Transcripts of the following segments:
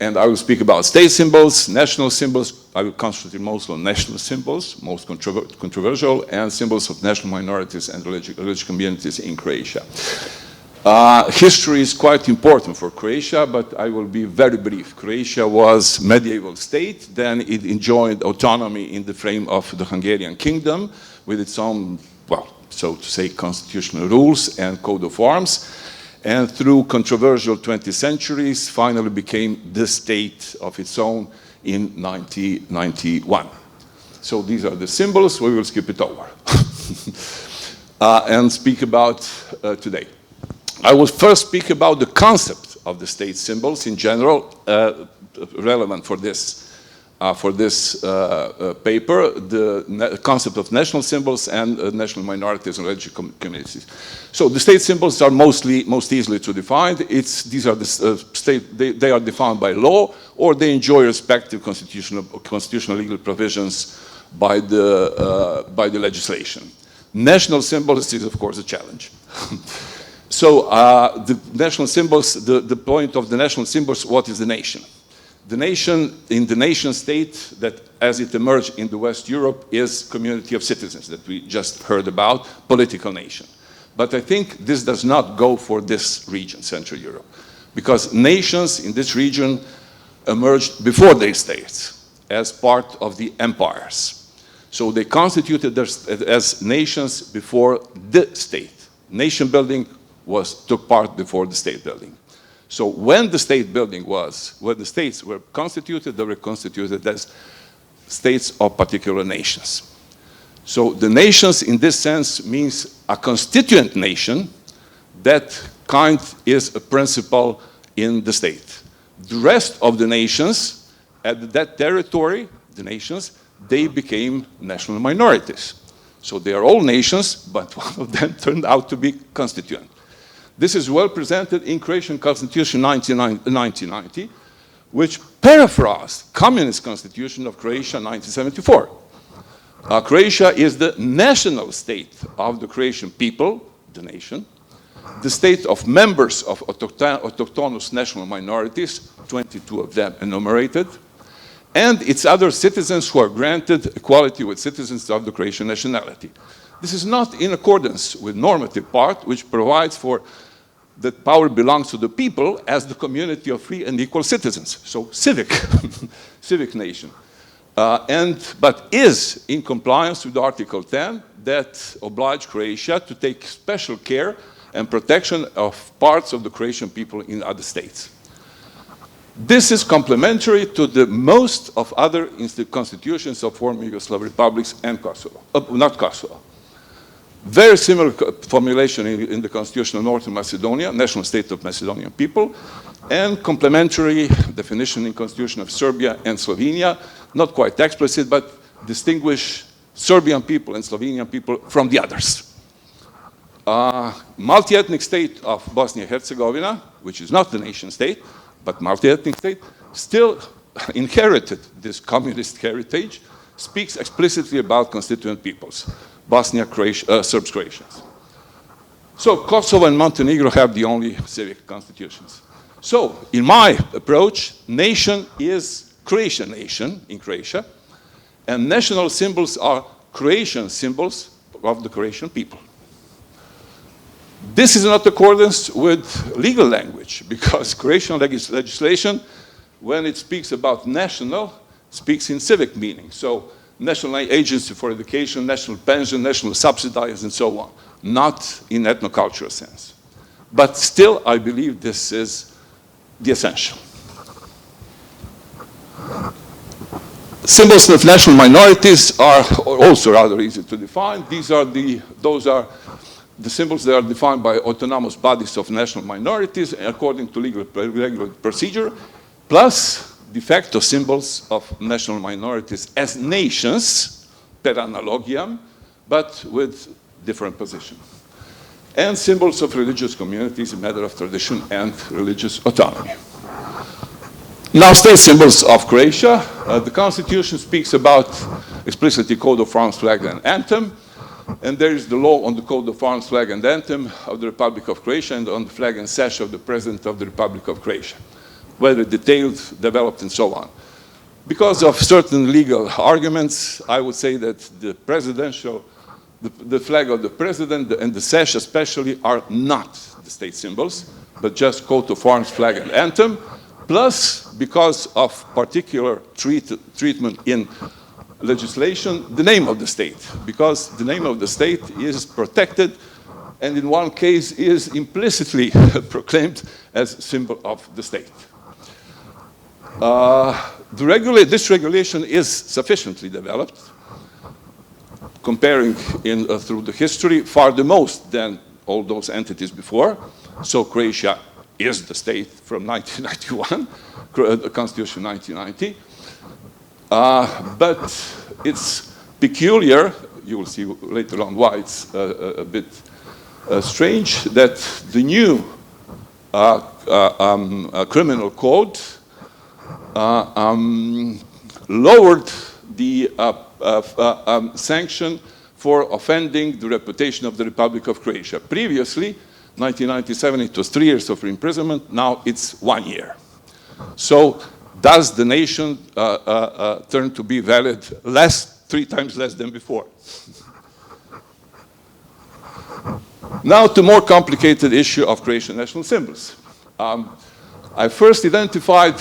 And I will speak about state symbols, national symbols. I will concentrate mostly on national symbols, most controversial, and symbols of national minorities and religious communities in Croatia. History is quite important for Croatia, but I will be very brief. Croatia was a medieval state, then it enjoyed autonomy in the frame of the Hungarian kingdom with its own, well, so to say, constitutional rules and code of arms. And through controversial 20th centuries, finally became the state of its own in 1991. So these are the symbols. We will skip it over and speak about today. I will first speak about the concept of the state symbols in general, relevant for this paper, the concept of national symbols and national minorities and religious communities. So the state symbols are most easily to define. These are they are defined by law, or they enjoy respective constitutional legal provisions by the legislation. National symbols is of course a challenge. So the national symbols, the point of the national symbols, what is the nation? The nation, in the nation state that as it emerged in the West Europe is community of citizens that we just heard about, political nation. But I think this does not go for this region, Central Europe, because nations in this region emerged before their states as part of the empires. So they constituted as nations before the state. Nation building took part before the state building. So when the state building when the states were constituted, they were constituted as states of particular nations. So the nations in this sense means a constituent nation that kind is a principle in the state. The rest of the nations at that territory, the nations, they became national minorities. So they are all nations, but one of them turned out to be constituent. This is well presented in Croatian Constitution 1990, which paraphrased Communist Constitution of Croatia 1974. Croatia is the national state of the Croatian people, the nation, the state of members of autochthonous national minorities, 22 of them enumerated, and its other citizens who are granted equality with citizens of the Croatian nationality. This is not in accordance with normative part, which provides for that power belongs to the people as the community of free and equal citizens. So civic, civic nation. But is in compliance with Article 10 that oblige Croatia to take special care and protection of parts of the Croatian people in other states. This is complementary to the most of other constitutions of former Yugoslav republics and Kosovo, not Kosovo. Very similar formulation in the Constitution of Northern Macedonia, national state of Macedonian people, and complementary definition in Constitution of Serbia and Slovenia, not quite explicit, but distinguish Serbian people and Slovenian people from the others. Multi-ethnic state of Bosnia and Herzegovina, which is not the nation state, but multi-ethnic state, still inherited this communist heritage, speaks explicitly about constituent peoples. Bosnia, Serbs, Croatians. So Kosovo and Montenegro have the only civic constitutions. So in my approach, nation is Croatian nation in Croatia, and national symbols are Croatian symbols of the Croatian people. This is not accordance with legal language, because Croatian legislation, when it speaks about national, speaks in civic meaning. So National Agency for Education, national pension, national subsidies, and so on, not in ethnocultural sense. But still, I believe this is the essential. Symbols of national minorities are also rather easy to define. Those are the symbols that are defined by autonomous bodies of national minorities according to regular procedure, plus de facto symbols of national minorities as nations, per analogiam, but with different position. And symbols of religious communities, a matter of tradition and religious autonomy. Now, state symbols of Croatia. The Constitution speaks about explicitly coat of arms, flag, and anthem. And there is the law on the coat of arms, flag, and anthem of the Republic of Croatia, and on the flag and sash of the President of the Republic of Croatia. whether detailed, developed, and so on. Because of certain legal arguments, I would say that the presidential, the flag of the president and the sash especially are not the state symbols, but just coat of arms, flag, and anthem. Plus, because of particular treatment in legislation, the name of the state, because the name of the state is protected and in one case is implicitly proclaimed as symbol of the state. This regulation is sufficiently developed, comparing through the history, far the most than all those entities before. So Croatia is the state from 1991, the Constitution 1990. But it's peculiar, you will see later on why it's a bit strange, that the new criminal code lowered the sanction for offending the reputation of the Republic of Croatia. Previously, 1997, it was 3 years of imprisonment. Now it's 1 year. So does the nation turn to be valid 3 times less than before? Now to more complicated issue of Croatian national symbols. I first identified,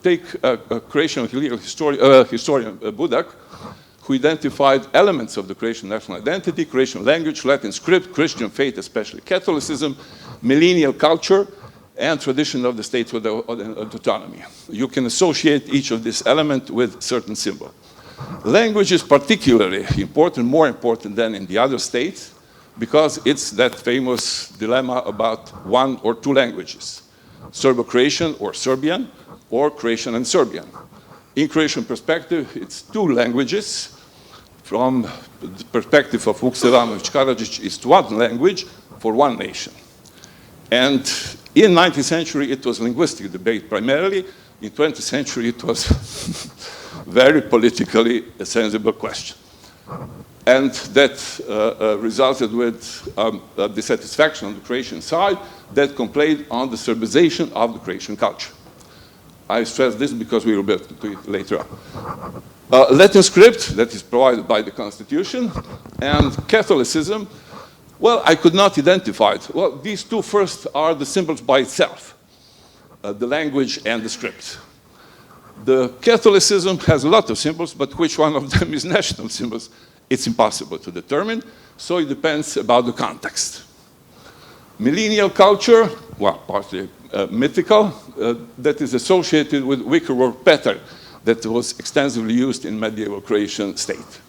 take a Croatian legal historian, Budak, who identified elements of the Croatian national identity, Croatian language, Latin script, Christian faith, especially Catholicism, millennial culture, and tradition of the state with autonomy. You can associate each of these elements with certain symbol. Language is particularly important, more important than in the other states, because it's that famous dilemma about 1 or 2 languages, Serbo-Croatian or Serbian, or Croatian and Serbian. In Croatian perspective, it's 2 languages. From the perspective of Vuk Stevanović Karadžić, it's 1 language for 1 nation. And in 19th century, it was linguistic debate primarily. In 20th century, it was very politically a sensible question. And that resulted with dissatisfaction on the Croatian side that complained on the Serbization of the Croatian culture. I stress this because we will be able to do it later on. Latin script, that is provided by the Constitution, and Catholicism, well, I could not identify it. Well, these 2 first are the symbols by itself, the language and the script. The Catholicism has a lot of symbols, but which one of them is national symbols? It's impossible to determine, so it depends about the context. Millennial culture, well, partly mythical, that is associated with wickerwork pattern that was extensively used in medieval Croatian state.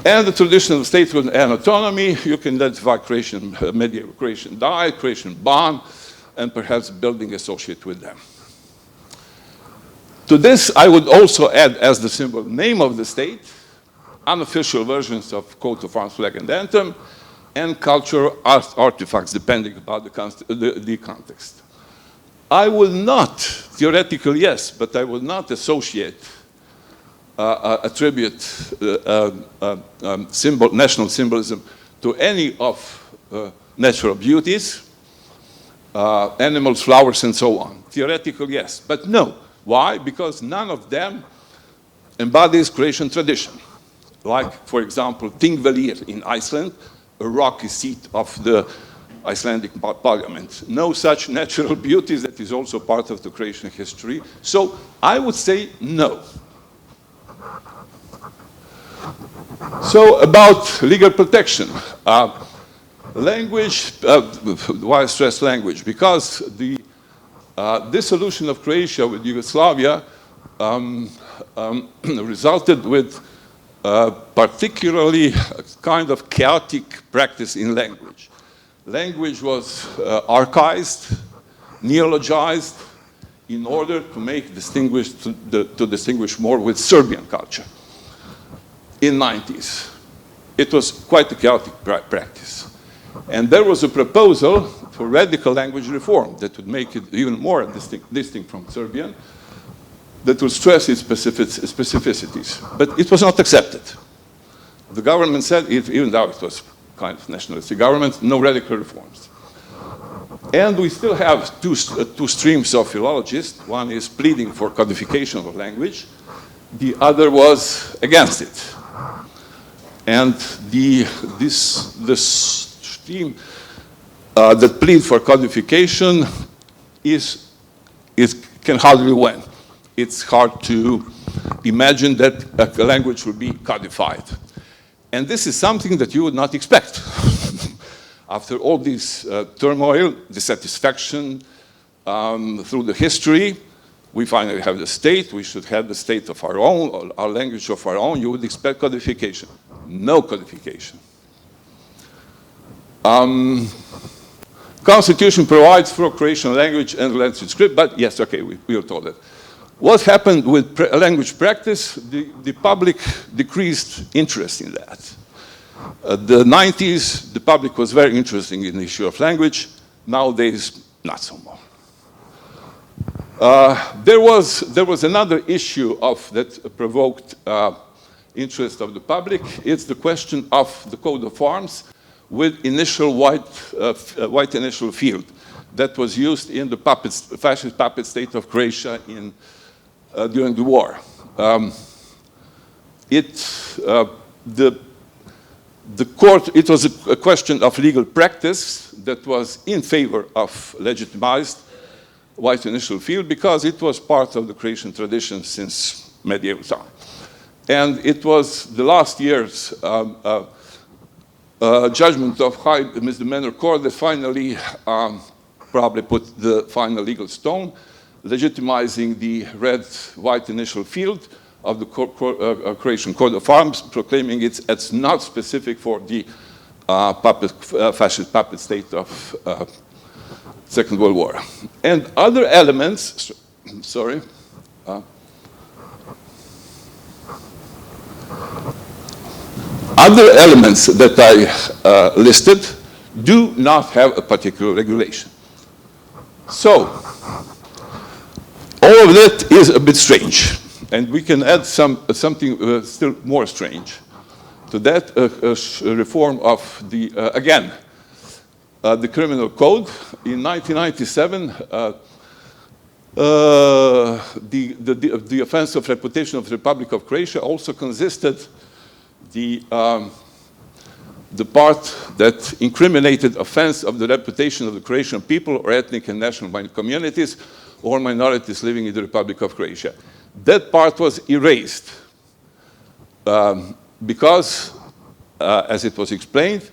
And the traditional statehood and autonomy, you can identify Croatian, medieval Croatian diet, Croatian bond, and perhaps building associated with them. To this, I would also add as the symbol name of the state, unofficial versions of coat of arms, flag, and anthem, and cultural artifacts, depending upon the context. I will not, theoretically yes, but I will not associate, attribute national symbolism to any of natural beauties, animals, flowers, and so on. Theoretically yes, but no. Why? Because none of them embodies Croatian tradition. Like, for example, Thingvellir in Iceland, a rocky seat of the Icelandic parliament. No such natural beauties that is also part of the Croatian history. So I would say no. So about legal protection. Language, why I stress language? Because the dissolution of Croatia with Yugoslavia resulted with particularly a kind of chaotic practice in language. Language was archaized, neologized, in order to make to distinguish more with Serbian culture. In the 90s, it was quite a chaotic practice. And there was a proposal for radical language reform that would make it even more distinct from Serbian, that would stress its specificities. But it was not accepted. The government said, even though it was kind of nationalistic government, no radical reforms. And we still have two streams of philologists. One is pleading for codification of language. The other was against it. And this stream that plead for codification can hardly win. It's hard to imagine that a language will be codified. And this is something that you would not expect. After all this turmoil, dissatisfaction through the history, we finally have the state. We should have the state of our own, our language of our own. You would expect codification. No codification. Constitution provides for Croatian language and language script, but yes, okay, we are told that. What happened with language practice? The public decreased interest in that. The 90s, the public was very interested in the issue of language. Nowadays, not so much. There was another issue that provoked interest of the public. It's the question of the coat of arms with initial white initial field that was used in the fascist puppet state of Croatia during the war. The court, it was a question of legal practice that was in favor of legitimized white initial field because it was part of the Croatian tradition since medieval time. And it was the last year's judgment of High Misdemeanor Court that finally probably put the final legal stone, legitimizing the red-white initial field of the Croatian coat of arms, proclaiming it's not specific for the fascist puppet state of Second World War. And other elements, sorry, other elements that I listed do not have a particular regulation. So, all of that is a bit strange. And we can add something still more strange to that, a reform of again, the criminal code. In 1997, the offense of reputation of the Republic of Croatia also consisted the part that incriminated offense of the reputation of the Croatian people or ethnic and national communities or minorities living in the Republic of Croatia. That part was erased because, as it was explained,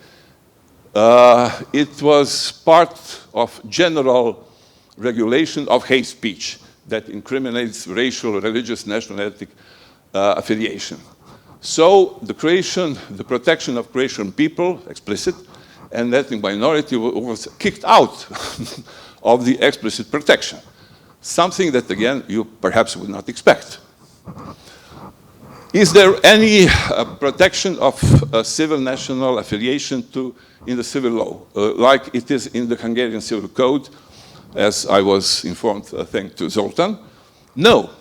it was part of general regulation of hate speech that incriminates racial, religious, national, ethnic affiliation. So the protection of Croatian people, explicit, and ethnic minority was kicked out of the explicit protection. Something that, again, you perhaps would not expect. Is there any protection of civil national affiliation in the civil law, like it is in the Hungarian Civil Code, as I was informed, thanks to Zoltan? No.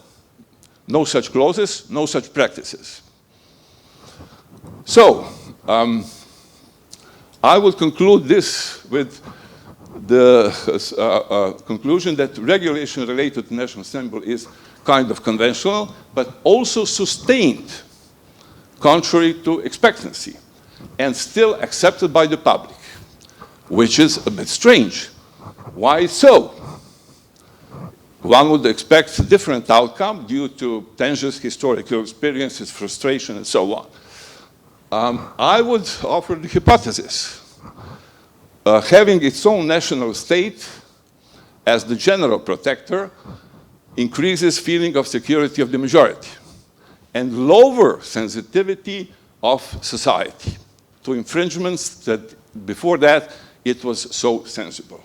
No such clauses, no such practices. So, I will conclude this with the conclusion that regulation related to national symbol is kind of conventional, but also sustained, contrary to expectancy, and still accepted by the public, which is a bit strange. Why so? One would expect a different outcome due to tensions, historical experiences, frustration, and so on. I would offer the hypothesis. Having its own national state as the general protector increases feeling of security of the majority and lower sensitivity of society to infringements that before that it was so sensible.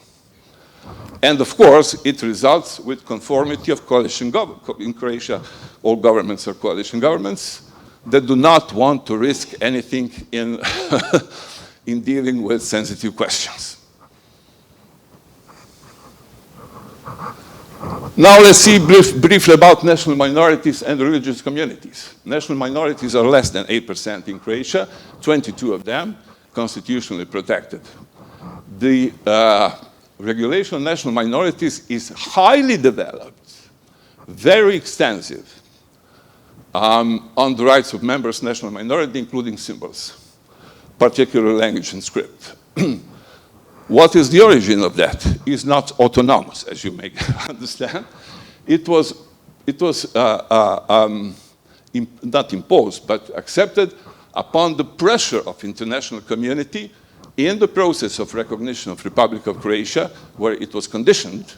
And of course, it results with conformity of coalition government. In Croatia, all governments are coalition governments that do not want to risk anything in in dealing with sensitive questions. Now let's see briefly about national minorities and religious communities. National minorities are less than 8% in Croatia, 22 of them constitutionally protected. The regulation of national minorities is highly developed, very extensive, on the rights of members of national minority, including symbols, particularly language and script. What is the origin of that? It's not autonomous, as you may understand. It was not imposed, but accepted upon the pressure of international community in the process of recognition of Republic of Croatia, where it was conditioned,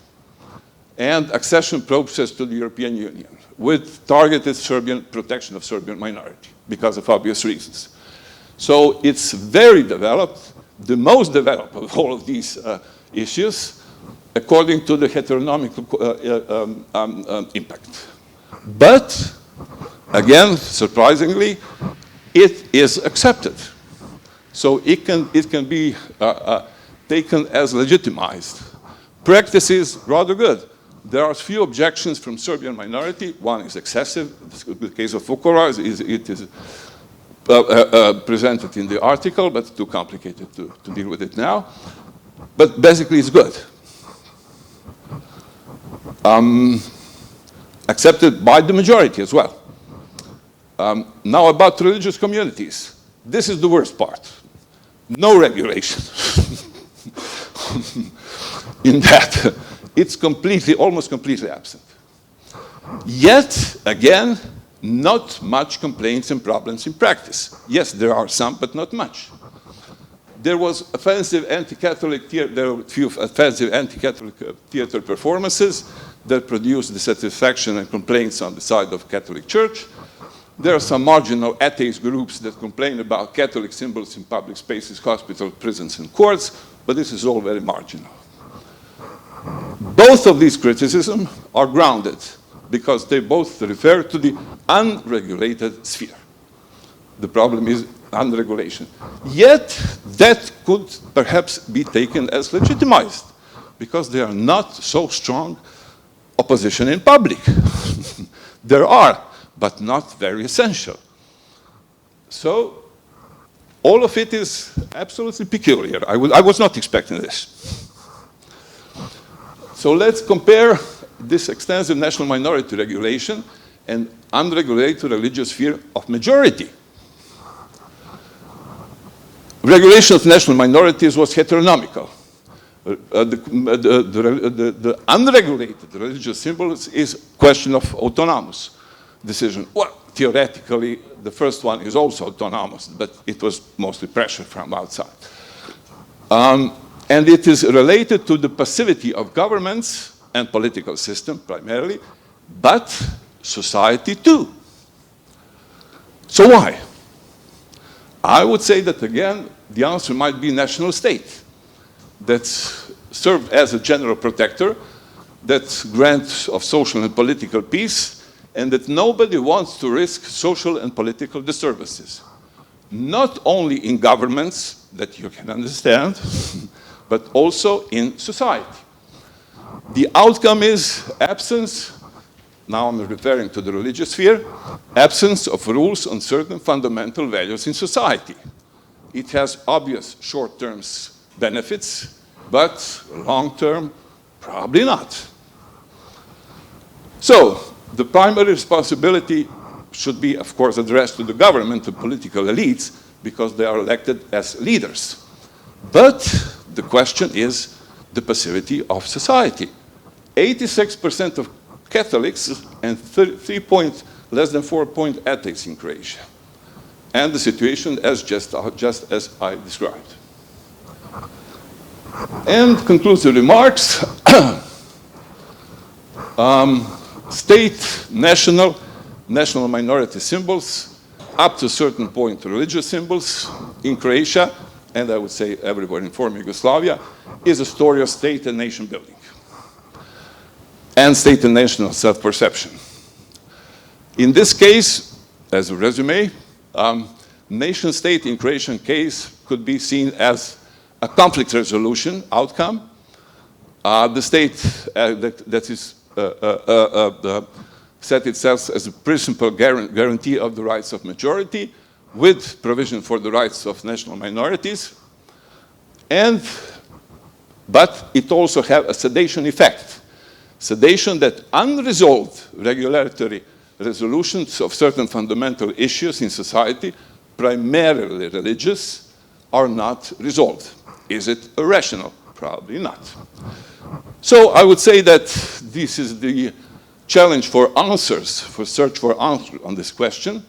and accession process to the European Union, with targeted Serbian protection of Serbian minority, because of obvious reasons. So it's very developed, the most developed of all of these issues, according to the heteronomical impact. But, again, surprisingly, it is accepted. So it can be taken as legitimized. Practice is rather good. There are few objections from Serbian minority. One is excessive. The case of Vukovar, it is presented in the article, but too complicated to deal with it now. But basically, it's good. Accepted by the majority as well. Now about religious communities. This is the worst part. No regulation in that. It's completely, almost completely absent. Yet, again, not much complaints and problems in practice. Yes, there are some, but not much. There was offensive anti-Catholic theater, there were a few offensive anti-Catholic theater performances that produced dissatisfaction and complaints on the side of Catholic Church. There are some marginal atheist groups that complain about Catholic symbols in public spaces, hospitals, prisons, and courts, but this is all very marginal. Both of these criticisms are grounded because they both refer to the unregulated sphere. The problem is unregulation. Yet, that could perhaps be taken as legitimized because there are not so strong opposition in public. There are, but not very essential. So, all of it is absolutely peculiar. I was not expecting this. So let's compare this extensive national minority regulation and unregulated religious sphere of majority. Regulation of national minorities was heteronomical. The unregulated religious symbols is question of autonomous decision. Well, theoretically, the first one is also autonomous, but it was mostly pressure from outside. And it is related to the passivity of governments and political system primarily, but society too. So why? I would say that again, the answer might be national state that served as a general protector, that grants of social and political peace, and that nobody wants to risk social and political disturbances. Not only in governments, that you can understand, but also in society. The outcome is absence, now I'm referring to the religious sphere, absence of rules on certain fundamental values in society. It has obvious short-term benefits, but long-term, probably not. So, the primary responsibility should be, of course, addressed to the government and political elites because they are elected as leaders. But the question is the passivity of society. 86% of Catholics and less than 4 point atheists in Croatia. And the situation is just as I described. And conclusive remarks. State, national minority symbols, up to a certain point religious symbols in Croatia, and I would say everywhere in former Yugoslavia, is a story of state and nation building. And state and national self-perception. In this case, as a resume, nation-state in Croatian case could be seen as a conflict resolution outcome. The state that is set itself as a principal guarantee of the rights of majority with provision for the rights of national minorities. And but it also has a sedation effect. Sedation that unresolved regulatory resolutions of certain fundamental issues in society, primarily religious, are not resolved. Is it irrational? Probably not. So I would say that this is the challenge for answers, for search for answers on this question,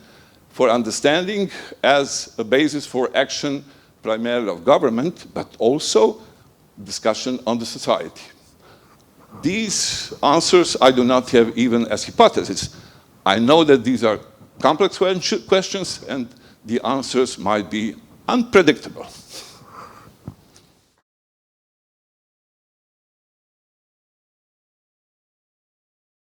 for understanding as a basis for action primarily of government, but also discussion on the society. These answers I do not have even as hypotheses. I know that these are complex questions and the answers might be unpredictable.